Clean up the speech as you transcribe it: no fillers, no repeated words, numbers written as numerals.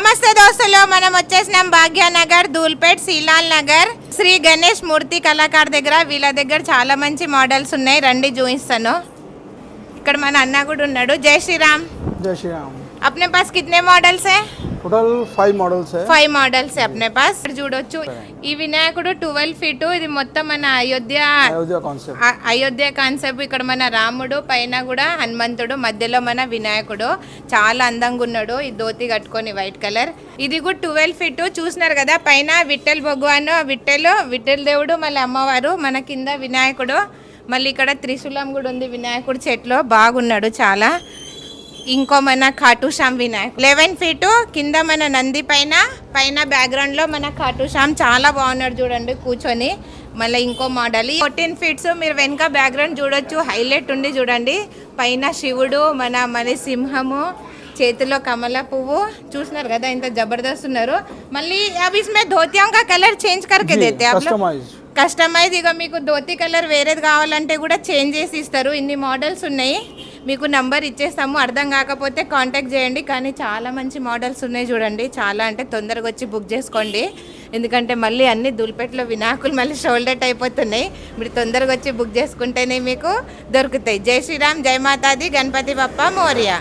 నమస్తే దోస్తులు, మనం వచ్చేసినాం భాగ్యనగర్, ధూల్పేట్, శ్రీలాల్ నగర్, శ్రీ గణేష్ మూర్తి కళాకార్ దగ్గర. వీళ్ళ దగ్గర చాలా మంచి మోడల్స్ ఉన్నాయి, రండి చూపిస్తాను. ఇక్కడ మన అన్న కూడా ఉన్నాడు. జై శ్రీరామ్. जय श्री राम। अपने पास कितने मॉडल्स है? टोटल 5 मॉडल्स है। 5 మోడల్స్ अपने पास. చూడొచ్చు ఈ వినాయకుడు 12 ఫీట్. ఇది మొత్తం మన అయోధ్య కాన్సెప్ట్. ఇక్కడ మన రాముడు, పైన కూడా హనుమంతుడు, మధ్యలో మన వినాయకుడు. చాలా అందంగా ఉన్నాడు. ఈ ధోతి కట్టుకొని వైట్ కలర్. ఇది కూడా 12 ఫీట్. చూసినారు కదా, పైన విఠల్ భగవాన్, విఠల్ దేవుడు, మళ్ళీ అమ్మవారు, మన కింద వినాయకుడు, మళ్ళీ ఇక్కడ త్రిశూలం కూడా ఉంది. వినాయకుడు చెట్లో బాగున్నాడు చాలా. ఇంకో మన ఖాటూశ్యామ్ వినాయకుడు 11 ఫీట్. కింద మన నంది, పైన బ్యాక్గ్రౌండ్ లో మన ఖాటూశ్యామ్ చాలా బాగున్నాడు చూడండి కూర్చొని. మళ్ళీ ఇంకో మోడల్ 14 ఫీట్స్. మీరు వెనక బ్యాక్గ్రౌండ్ చూడొచ్చు, హైలైట్ ఉంది చూడండి. పైన శివుడు, మన సింహము, చేతిలో కమల పువ్వు. చూస్తున్నారు కదా ఎంత జబర్దస్త్ ఉన్నారు. మళ్ళీ అవి इसमें धोतियों का कलर चेंज करके देते हैं आप लोग, కస్టమైజ్. ఇక మీకు ధోతి కలర్ వేరేది కావాలంటే కూడా చేంజ్ చేసి ఇస్తారు. ఇన్ని మోడల్స్ ఉన్నాయి, మీకు నంబర్ ఇచ్చేస్తాము. అర్థం కాకపోతే కాంటాక్ట్ చేయండి. కానీ చాలా మంచి మోడల్స్ ఉన్నాయి చూడండి. చాలా అంటే తొందరగా వచ్చి బుక్ చేసుకోండి, ఎందుకంటే మళ్ళీ అన్ని ధూల్పేటలో వినాయకులు మళ్ళీ షోల్డర్ అయిపోతున్నాయి. మీరు తొందరగా వచ్చి బుక్ చేసుకుంటేనే మీకు దొరుకుతాయి. జై శ్రీరామ్, జై మాతాది, గణపతి బప్ప మోరియా.